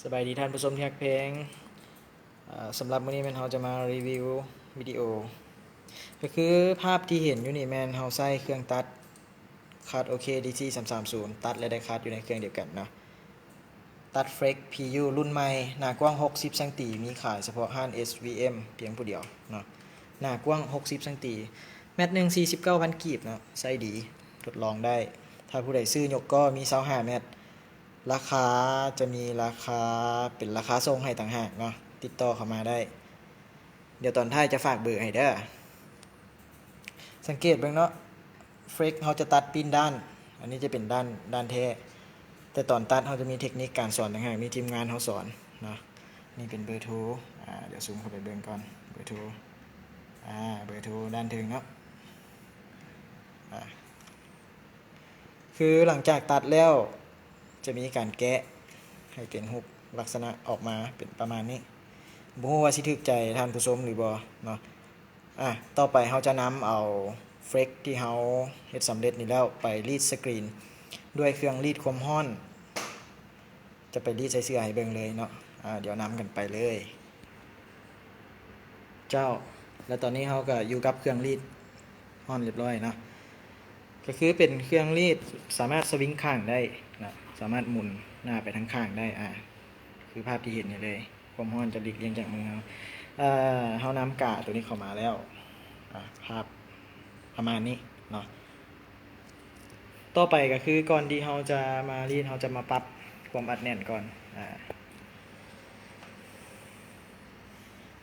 สบายดีท่านผู้ชมที่รักเพลงสำหรับวันนี้แมนเราจะมารีวิววิดีโอก็คือภาพที่เห็นอยู่นี่แมนเราใส่เครื่องตัดคัดโอเค DC 330ตัดและได้คัดอยู่ในเครื่องเดียวกันเนาะตัดเฟก PU รุ่นใหม่หน้ากว้าง60ซนมีขายเฉพาะห้าน SVM เพียงผู้เดียวเนาะหน้ากว้าง60ซนแมตหนึ่ง49,000กีบเนาะใส่ดีทดลองได้ถ้าผู้ใดซื้อยกก็มี25แมตราคาจะมีราคาเป็นราคาส่งให้ต่างหากเนาะติดต่อเข้ามาได้เดี๋ยวตอนท้ายจะฝากเบอร์ให้เด้อสังเกตเบิ่งเนาะเฟกเขาจะตัดปีนด้านอันนี้จะเป็นด้านแท้แต่ตอนตัดเขาจะมีเทคนิคการสอนต่างหากมีทีมงานเขาสอนเนาะนี่เป็นเบอร์โทรเดี๋ยวซูมเข้าไปเบิ่งก่อนเบอร์โทรเบอร์โทรด้านถึงเนาะคือหลังจากตัดแล้วจะมีการแกะให้เป็นรูปลักษณะออกมาเป็นประมาณนี้บ่ฮู้ว่าสิถูกใจท่านผู้ชมหรือบ่เนาะต่อไปเราจะนำเอาเฟรกที่เราเฮ็ดสำเร็จนี่แล้วไปรีดสกรีนด้วยเครื่องรีดความร้อนจะไปรีดใส่เสื้อให้เบิ่งเลยเนาะเดี๋ยวนำกันไปเลยเจ้าแล้วตอนนี้เราก็อยู่กับเครื่องรีดร้อนเรียบร้อยเนาะก็คือเป็นเครื่องรีดสามารถสวิงข้างได้นะสามารถหมุนหน้าไปทั้งข้างได้คือภาพที่เห็นนี่เลยความร้อนจะหลีกเลี่ยงจากมือเรานำกาตัวนี้เข้ามาแล้วภาพประมาณนี้เนาะต่อไปก็คือก่อนที่เราจะมารีดเราจะมาปรับความอัดแน่นก่อน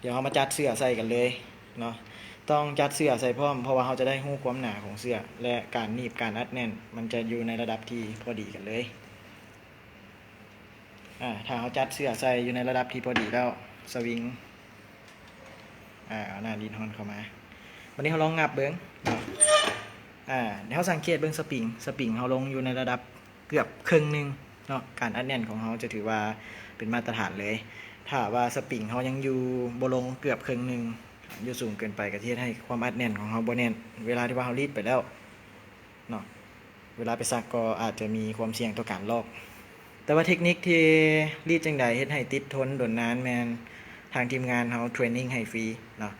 เดี๋ยวเรามาจัดเสื้อใส่กันเลยเนาะต้องจัดเสื้อใส่พร้อมเพราะว่าเราจะได้รู้ความหนาของเสื้อและการหนีบการอัดแน่นมันจะอยู่ในระดับที่พอดีกันเลยถ้าเราจัดเสื้อใส่อยู่ในระดับที่พอดีแล้วสวิงเอาหน้าลีนฮอนเข้ามาวันนี้เราลองงับเบิ้งเดี๋ยวเราสังเกตเบิ้งสปริงเราลงอยู่ในระดับเกือบครึ่งนึงเนาะการอัดแน่นของเราจะถือว่าเป็นมาตรฐานเลยถ้าว่าสปริงเรายังอยู่บ่ลงเกือบครึ่งนึงอยู่สูงเกินไปก็เฮ็ดให้ความอัดแน่นของเราบ่แน่นเวลาที่ว่าเรารีดไปแล้วเนาะเวลาไปซักก็อาจจะมีความเสี่ยงต่อการลอกแต่ว่าเทคนิคที่รีดจังใดเฮ็ดให้ติดทนโดนนานแม่นทางทีมงานเราเทรนนิ่งให้ฟรีเนาะ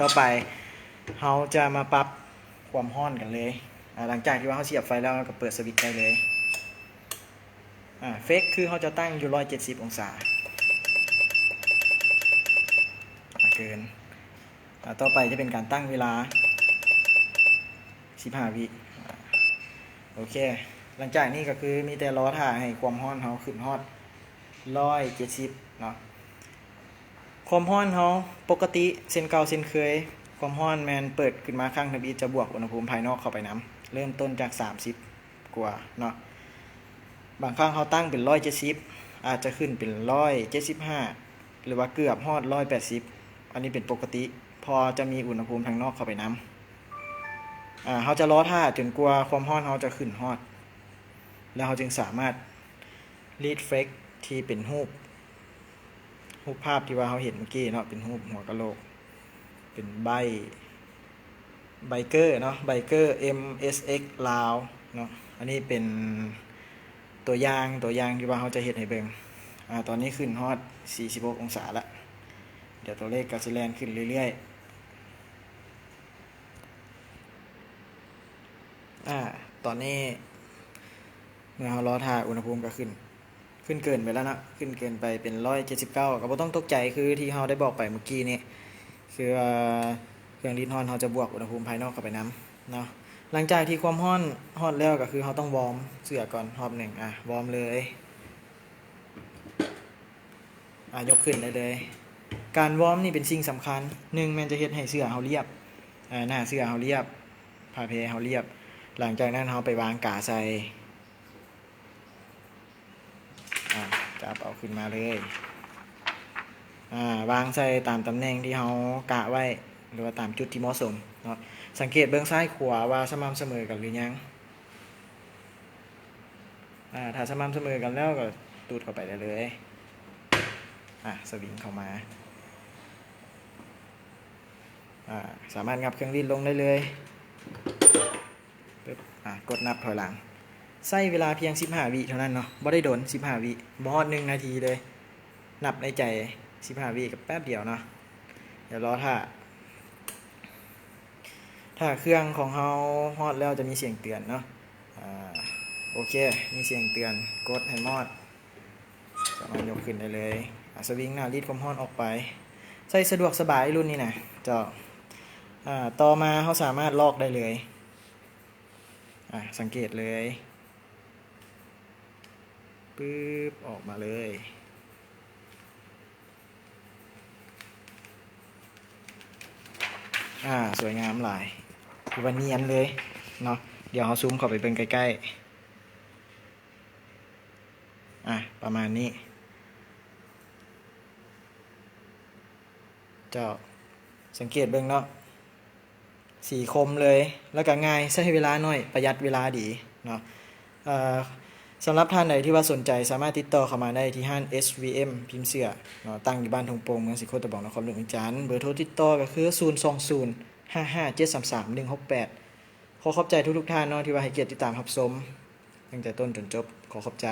ต่อไปเราจะมาปรับความร้อนกันเลยหลังจากที่ว่าเราเสียบไฟแล้วเราก็เปิดสวิตช์ได้เลยเฟกคือเราจะตั้งอยู่170องศาเกินต่อไปจะเป็นการตั้งเวลา15วิโอเคหลังจากนี้ก็คือมีแต่รอท่าให้ความร้อนเราขึ้นฮอด170เนาะความร้อนเราปกติเส้นเก่าเส้นเคยความร้อนแมนเปิดขึ้นมาข้างทบีจะบวกอุณหภูมิภายนอกเข้าไปน้ำเริ่มต้นจาก30กว่าเนาะบางครั้งเขาตั้งเป็น170อาจจะขึ้นเป็น175หรือว่าเกือบฮอด180อันนี้เป็นปกติพอจะมีอุณหภูมิทางนอกเข้าไปน้ำเขาจะรอท่าจนกว่าความร้อนเขาจะขึ้นฮอดแล้วเขาจึงสามารถรีดเฟกที่เป็นรูปภาพที่ว่าเขาเห็นเมื่อกี้เนาะเป็นรูปหัวกะโหลกเป็นไบเกอร์เนาะไบเกอร์ MSX ลาวเนาะอันนี้เป็นตัวอย่างที่ว่าเขาจะเห็นให้เบิ่งตอนนี้ขึ้นฮอด46องศาละเดี๋ยวตัวเลขก็จะแล่นขึ้นเรื่อยๆตอนนี้เมื่อเรารอท่าอุณหภูมิก็ขึ้นเกินไปแล้วนะขึ้นเกินไปเป็น179ก็บ่ต้องตกใจคือที่เราได้บอกไปเมื่อกี้นี่คือเครื่องรีดร้อนเราจะบวกอุณหภูมิภายนอกเข้าไปน้ำเนาะหลังจากที่ความร้อนแล้วก็คือเราต้องวอร์มเสื้อก่อนรอบหนึ่งวอร์มเลยยกขึ้นได้เลยการวอร์มนี่เป็นสิ่งสำคัญ1มันจะเฮ็ดให้เสื้อเราเรียบหน้าเสื้อเราเรียบผ้าเพเราเรียบหลังจากนั้นเราไปวางกาใส่จับเอาขึ้นมาเลยวางใส่ตามตำแหน่งที่เรากะไว้หรือว่าตามจุดที่เหมาะสมเนาะสังเกตเบื้องซ้ายขวาว่าสม่ำเสมอกันหรือยังถ้าสม่ำเสมอกันแล้วก็ตูดเข้าไปได้เลยสวิงเข้ามาสามารถงับเครื่องรีดลงได้เลยปึ๊บกดนับถอยหลัง ใช้เวลาเพียง15วิเท่านั้นเนาะบ่ได้โดน15วิบ่ฮอด1นาทีเลยนับในใจ15วิกับแป๊บเดียวเนาะเดี๋ยวรอถ้าเครื่องของเฮาฮอดแล้วจะมีเสียงเตือนเนาะโอเคมีเสียงเตือนกดให้มอดสามารถยกขึ้นได้เลยสวิงหน้ารีดความร้อนออกไปใช้สะดวกสบายรุ่นนี้นะเจาะต่อมาเขาสามารถลอกได้เลยสังเกตเลยปึ๊บออกมาเลยสวยงามหลายคือว่าเนียนเลยเนาะเดี๋ยวเขาซูมเข้าไปเป็นใกล้ๆประมาณนี้เจ้าสังเกตเบิ่งเนาะสีคมเลยแล้วก็ง่ายใช้เวลาน้อยประหยัดเวลาดีเนาะสำหรับท่านใดที่ว่าสนใจสามารถติดต่อเข้ามาได้ที่ห้าง SVM พิมพ์เสื้อเนาะตั้งอยู่บ้านทงโป่งเมืองสิโคตะบอกนครหลวงจันทร์เบอร์โทรติดต่อก็คือ02055733168ขอขอบใจทุกท่านเนาะที่ว่าให้เกียรติติดตามรับชมตั้งแต่ต้นจนจบขอขอบใจ